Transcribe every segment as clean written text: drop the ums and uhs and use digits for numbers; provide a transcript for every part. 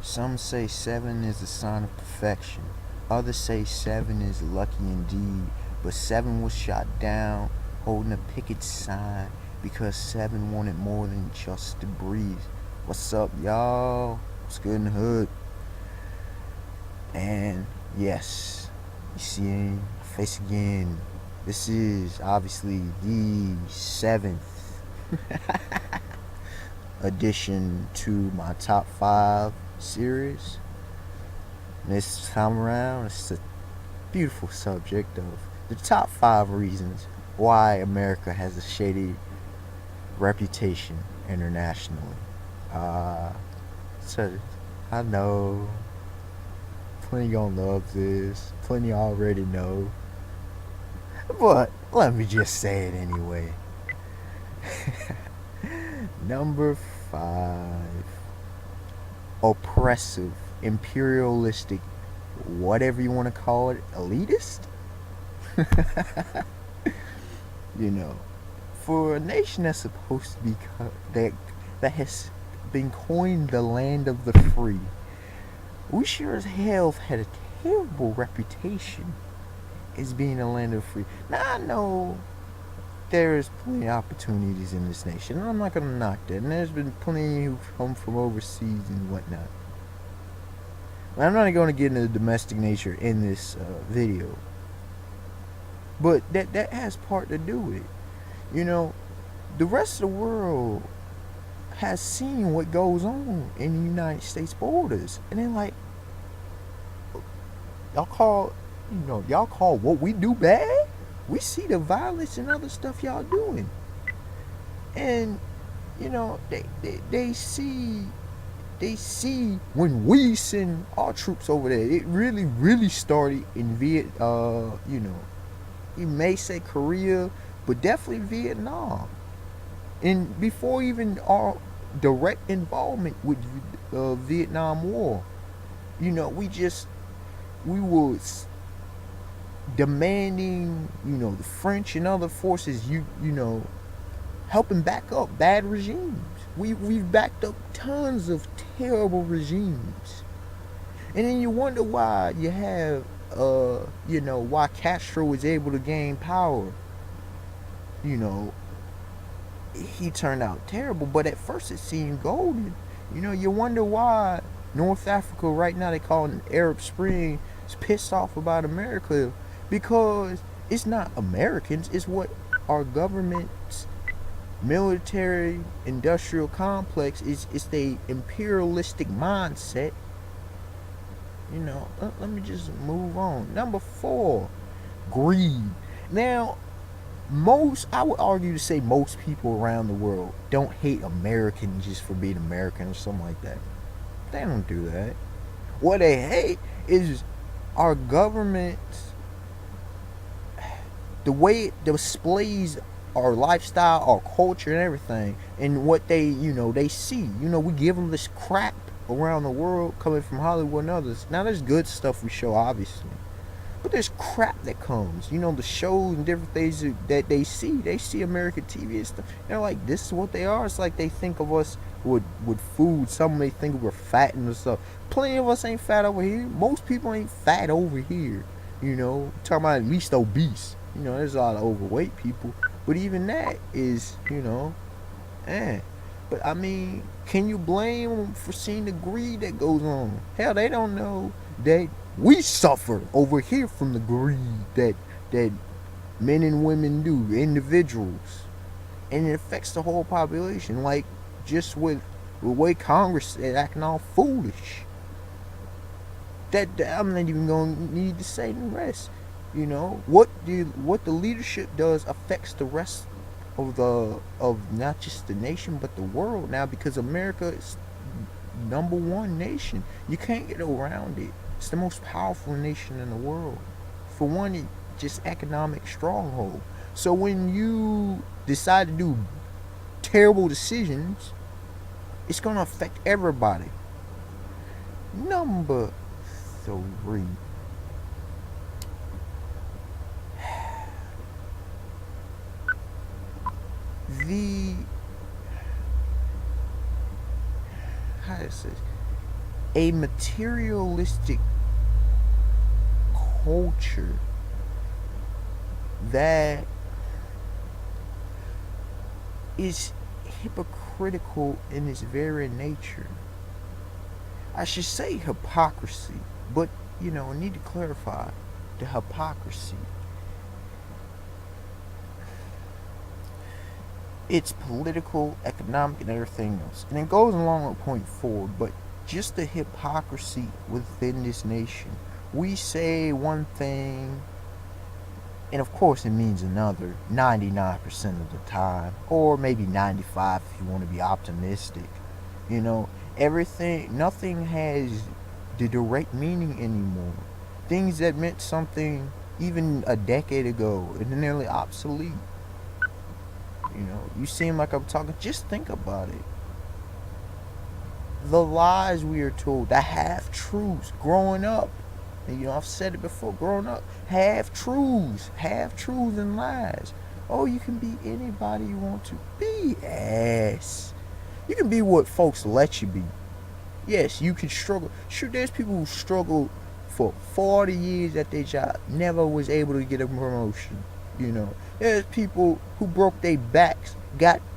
Some say 7 is a sign of perfection. Others say 7 is lucky indeed. But 7 was shot down holding a picket sign because 7 wanted more than just to breathe. What's up, y'all? What's good in the hood? And yes, you see my face again. This is obviously the 7th addition to my top 5 series. And this time around, it's a beautiful subject of the top 5 reasons why America has a shady reputation internationally. So I know plenty gonna love this, plenty already know, but let me just say it anyway. Number 5, oppressive, imperialistic, whatever you want to call it, elitist. You know, for a nation that's supposed to be that has been coined the land of the free, we sure as hell have had a terrible reputation as being a land of free. Now I know there's plenty of opportunities in this nation, and I'm not gonna knock that. And there's been plenty who've come from overseas and whatnot. But I'm not gonna get into the domestic nature in this video, but that has part to do with it. You know, the rest of the world has seen what goes on in the United States borders, and they're like, y'all call what we do bad? We see the violence and other stuff y'all doing, and they see when we send our troops over there. It really started in you may say Korea, but definitely Vietnam, and before even our direct involvement with Vietnam War. We was demanding, the French and other forces, helping back up bad regimes. We've backed up tons of terrible regimes, and then you wonder why you have, why Castro was able to gain power. You know, he turned out terrible, but at first it seemed golden. You wonder why North Africa right now, they call it an Arab Spring, is pissed off about America, because it's not Americans, it's what our government's military industrial complex is. It's the imperialistic mindset. Let me just move on. Number 4, greed. Now, I would argue to say most people around the world don't hate Americans just for being American or something like that. They don't do that. What they hate is our government, the way it displays our lifestyle, our culture, and everything, and what they see. We give them this crap around the world coming from Hollywood and others. Now, there's good stuff we show, obviously, but there's crap that comes. The shows and different things that they see American TV and stuff. They're like, this is what they are. It's like they think of us with food. Some may think we're fat and stuff. Plenty of us ain't fat over here. Most people ain't fat over here. Talking about at least obese. There's a lot of overweight people, but even that is, But I mean, can you blame them for seeing the greed that goes on? Hell, they don't know that we suffer over here from the greed that men and women do, individuals, and it affects the whole population. Like, just with the way Congress is acting all foolish. That I'm not even gonna need to say the rest. What the leadership does affects the rest of not just the nation but the world now, because America is number 1 nation. You can't get around it. It's the most powerful nation in the world. For one, it's just economic stronghold. So when you decide to do terrible decisions, it's gonna affect everybody. Number 3. How is this? A materialistic culture that is hypocritical in its very nature. I should say hypocrisy, but I need to clarify the hypocrisy. It's political, economic, and everything else. And it goes along with point four, but just the hypocrisy within this nation. We say one thing, and of course it means another 99% of the time, or maybe 95 if you want to be optimistic. You know, nothing has the direct meaning anymore. Things that meant something even a decade ago are nearly obsolete. You seem like I'm talking. Just think about it. The lies we are told, the half truths growing up. And I've said it before. Growing up, half truths and lies. Oh, you can be anybody you want to be. Yes, you can be what folks let you be. Yes, you can struggle. Sure, there's people who struggle for 40 years at their job, never was able to get a promotion. There's people who broke their backs,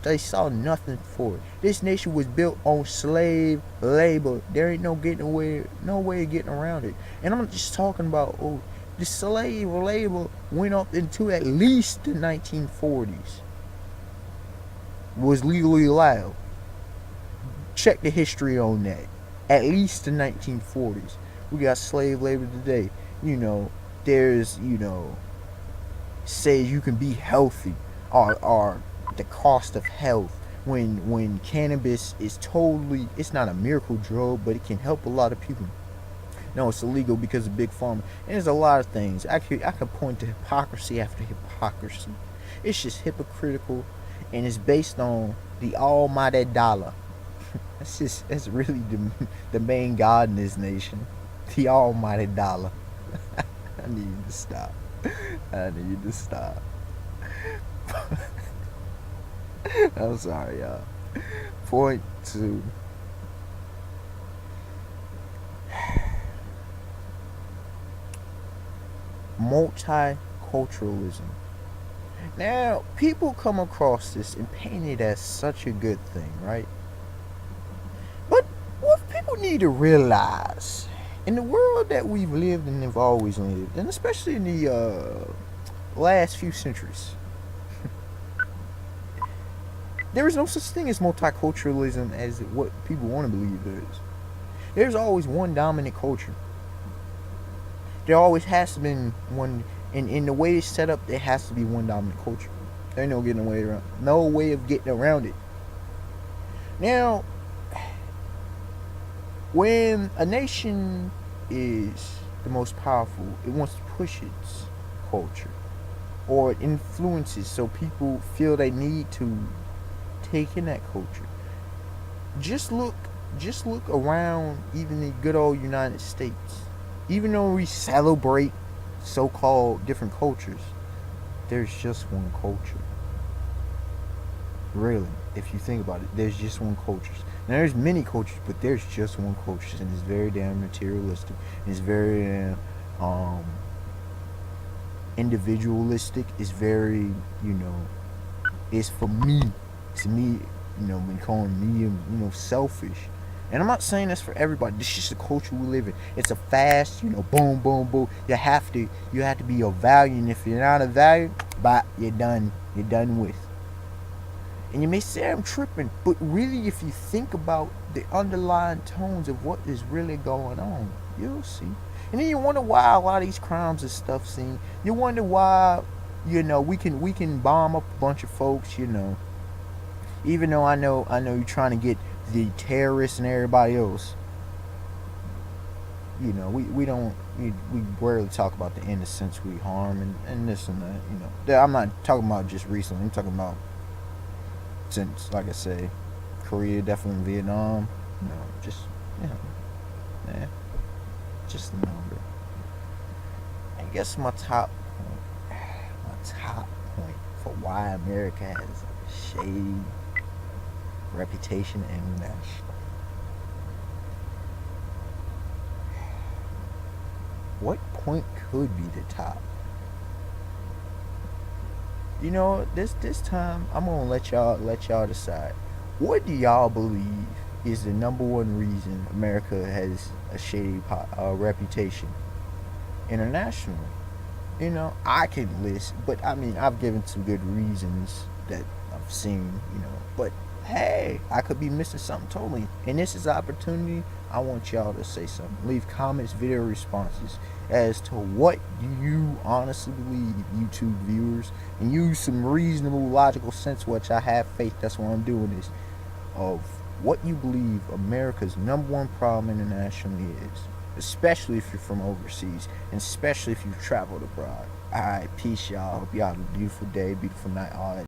they saw nothing for it. This nation was built on slave labor. There ain't no way of getting around it. And I'm not just talking about the slave labor went up into at least the 1940s. Was legally allowed. Check the history on that. At least the 1940s. We got slave labor today. There's says you can be healthy, or the cost of health, when cannabis is it's not a miracle drug, but it can help a lot of people. No, it's illegal because of big pharma. And there's a lot of things. I could point to hypocrisy after hypocrisy. It's just hypocritical, and it's based on the almighty dollar. That's really the main god in this nation. The almighty dollar. I need you to stop. I need you to stop. I'm sorry, y'all. Point two. Multiculturalism. Now, people come across this and paint it as such a good thing, right? But what people need to realize, in the world that we've lived and have always lived, and especially in the last few centuries, there is no such thing as multiculturalism as what people want to believe there is. There's always one dominant culture. There always has to be one, and in the way it's set up, there has to be one dominant culture. There ain't no way of getting around it. Now, when a nation is the most powerful, it wants to push its culture, or it influences, so people feel they need to take in that culture. Just look around, even the good old United States. Even though we celebrate so-called different cultures, there's just one culture. Really, if you think about it, there's just one culture. Now, there's many cultures, but there's just one culture, and it's very damn materialistic. It's very individualistic. It's very, it's for me. It's me, been calling me, selfish. And I'm not saying this for everybody. This is just the culture we live in. It's a fast, boom, boom, boom. You have to be of value, and if you're not of value, you're done. You're done with. And you may say I'm tripping, but really, if you think about the underlying tones of what is really going on, you'll see. And then you wonder why a lot of these crimes and stuff seen. You wonder why, we can bomb up a bunch of folks, Even though I know you're trying to get the terrorists and everybody else. We rarely talk about the innocents we harm and this and that. I'm not talking about just recently. I'm talking about since, like I say, Korea, definitely Vietnam. Just just a number. I guess my top point for why America has a shady reputation international. what point could be the top? You know, this time I'm gonna let y'all decide. What do y'all believe is the number one reason America has a shady reputation internationally? You know, I can list, but I mean, I've given some good reasons that I've seen, you know, but hey, I could be missing something totally. And this is an opportunity. I want y'all to say something. Leave comments, video responses as to what do you honestly believe, YouTube viewers, and use some reasonable, logical sense, which I have faith that's why I'm doing this, of what you believe America's number one problem internationally is, especially if you're from overseas, and especially if you've traveled abroad. All right, peace, y'all. Hope y'all have a beautiful day, beautiful night, all that.